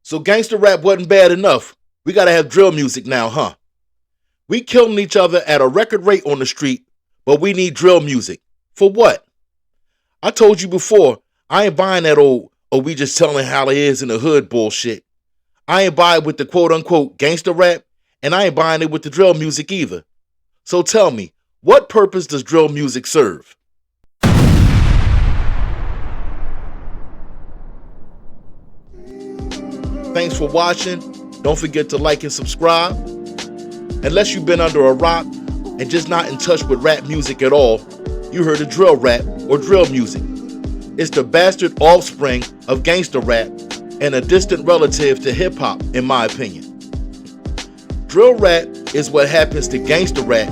So gangster rap wasn't bad enough. We gotta have drill music now, huh? We killing each other at a record rate on the street, but we need drill music. For what? I told you before, I ain't buying that old, oh, we just telling how it is in the hood bullshit. I ain't buying with the quote unquote gangster rap, and I ain't buying it with the drill music either. So tell me, what purpose does drill music serve? Thanks for watching. Don't forget to like and subscribe. Unless you've been under a rock and just not in touch with rap music at all, you heard of drill rap or drill music. It's the bastard offspring of gangster rap and a distant relative to hip hop, in my opinion. Drill rap is what happens to gangster rap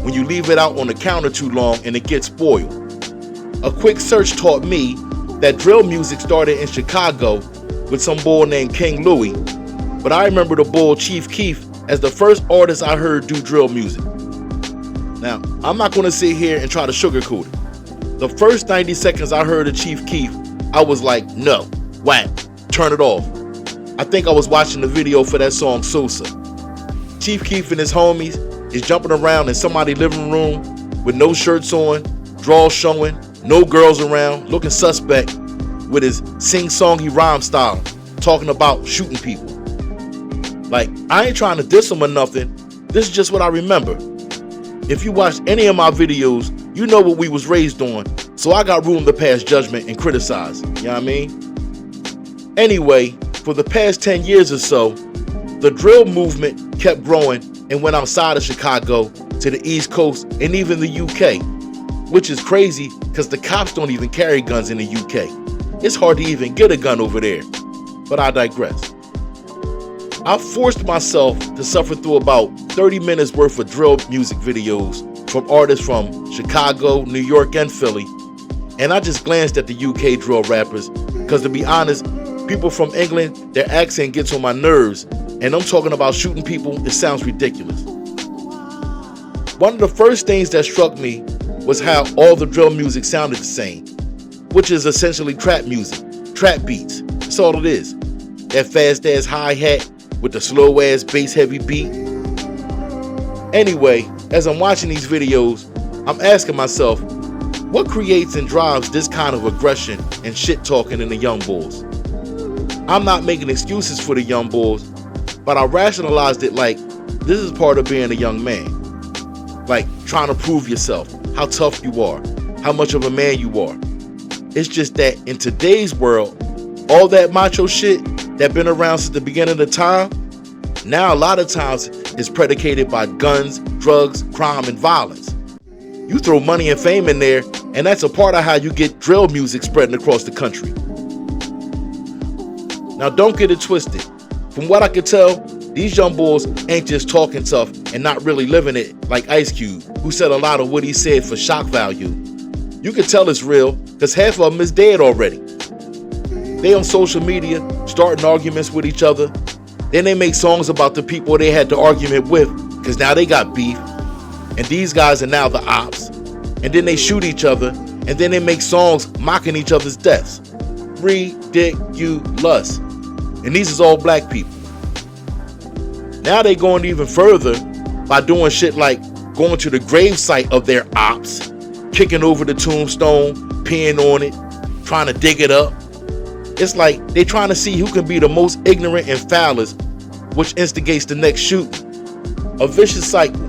when you leave it out on the counter too long and it gets spoiled. A quick search taught me that drill music started in Chicago with some bull named King Louie, but I remember the bull Chief Keef as the first artist I heard do drill music. Now, I'm not going to sit here and try to sugarcoat it. The first 90 seconds I heard of Chief Keef, I was like, no, whack, turn it off. I think I was watching the video for that song Sosa. Chief Keef and his homies is jumping around in somebody's living room with no shirts on, drawers showing, no girls around, looking suspect with his sing-songy rhyme style, talking about shooting people. Like, I ain't trying to diss him or nothing. This is just what I remember. If you watched any of my videos, you know what we was raised on, so I got room to pass judgment and criticize. You know what I mean? Anyway, for the past 10 years or so, the drill movement kept growing and went outside of Chicago to the East Coast and even the UK, which is crazy because the cops don't even carry guns in the UK. It's hard to even get a gun over there, but I digress. I forced myself to suffer through about 30 minutes worth of drill music videos from artists from Chicago, New York, and Philly, and I just glanced at the UK drill rappers because, to be honest, people from England, their accent gets on my nerves, and I'm talking about shooting people, it sounds ridiculous. One of the first things that struck me was how all the drill music sounded the same, which is essentially trap music, trap beats. That's all it is. That fast ass hi-hat with the slow ass bass heavy beat. Anyway, as I'm watching these videos, I'm asking myself, what creates and drives this kind of aggression and shit talking in the young bulls? I'm not making excuses for the young bulls, but I rationalized it like this is part of being a young man. Like trying to prove yourself, how tough you are, how much of a man you are. It's just that in today's world, all that macho shit that been around since the beginning of time, now a lot of times is predicated by guns, drugs, crime, and violence. You throw money and fame in there, and that's a part of how you get drill music spreading across the country. Now don't get it twisted. From what I could tell, these young bulls ain't just talking tough and not really living it like Ice Cube, who said a lot of what he said for shock value. You can tell it's real, because half of them is dead already. They on social media, starting arguments with each other. Then they make songs about the people they had the argument with, because now they got beef. And these guys are now the ops. And then they shoot each other, and then they make songs mocking each other's deaths. Ridiculous. And these is all black people. Now they going even further by doing shit like going to the grave site of their ops, kicking over the tombstone, peeing on it, trying to dig it up. It's like they trying to see who can be the most ignorant and foulest, which instigates the next shooting. A vicious cycle.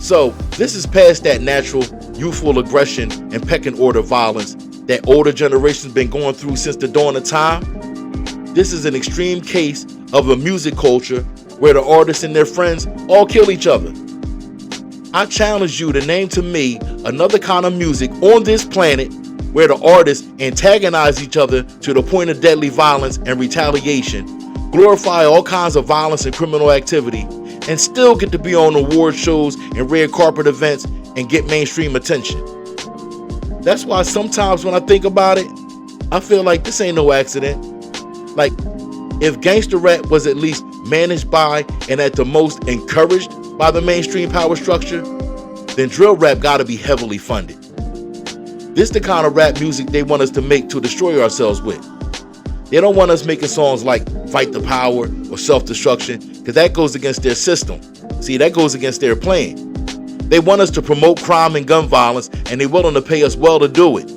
So this is past that natural, youthful aggression and pecking order violence that older generations been going through since the dawn of time. This is an extreme case of a music culture where the artists and their friends all kill each other. I challenge you to name to me another kind of music on this planet where the artists antagonize each other to the point of deadly violence and retaliation, glorify all kinds of violence and criminal activity, and still get to be on award shows and red carpet events and get mainstream attention. That's why sometimes when I think about it, I feel like this ain't no accident. Like, if gangster rap was at least managed by and at the most encouraged by the mainstream power structure, then drill rap gotta be heavily funded. This the kind of rap music they want us to make to destroy ourselves with. They don't want us making songs like Fight the Power or Self-Destruction, because that goes against their system. See, that goes against their plan. They want us to promote crime and gun violence, and they're willing to pay us well to do it.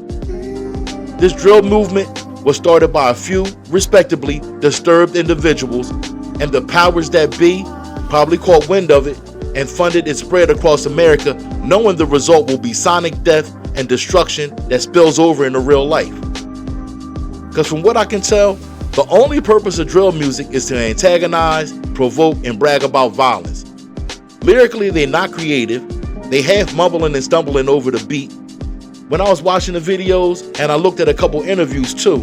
This drill movement was started by a few, respectably, disturbed individuals, and the powers that be probably caught wind of it and funded its spread across America, knowing the result will be sonic death and destruction that spills over into real life. Because from what I can tell, the only purpose of drill music is to antagonize, provoke, and brag about violence. Lyrically, they're not creative. They half mumbling and stumbling over the beat. When I was watching the videos, and I looked at a couple interviews too,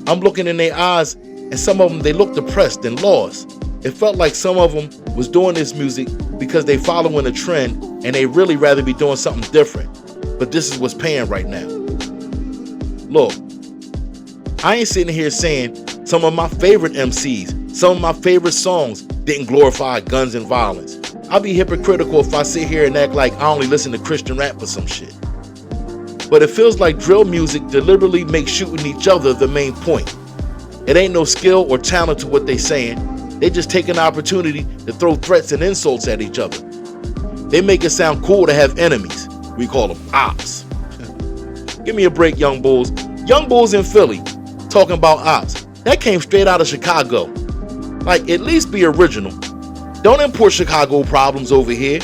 I'm looking in their eyes, and some of them, they look depressed and lost. It felt like some of them was doing this music because they following a trend, and they really rather be doing something different. But this is what's paying right now. Look, I ain't sitting here saying some of my favorite MCs, some of my favorite songs didn't glorify guns and violence. I'll be hypocritical if I sit here and act like I only listen to Christian rap or some shit. But it feels like drill music deliberately makes shooting each other the main point. It ain't no skill or talent to what they saying. They just take an opportunity to throw threats and insults at each other. They make it sound cool to have enemies. We call them ops. Give me a break, young bulls. Young bulls in Philly talking about ops. That came straight out of Chicago. Like, at least be original. Don't import Chicago problems over here.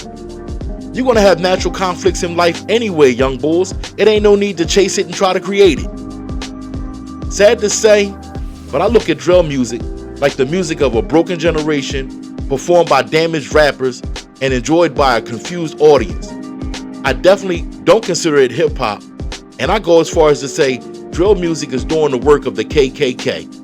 You're gonna have natural conflicts in life anyway, young bulls. It ain't no need to chase it and try to create it. Sad to say, but I look at drill music like the music of a broken generation, performed by damaged rappers and enjoyed by a confused audience. I definitely don't consider it hip hop, and I go as far as to say drill music is doing the work of the KKK.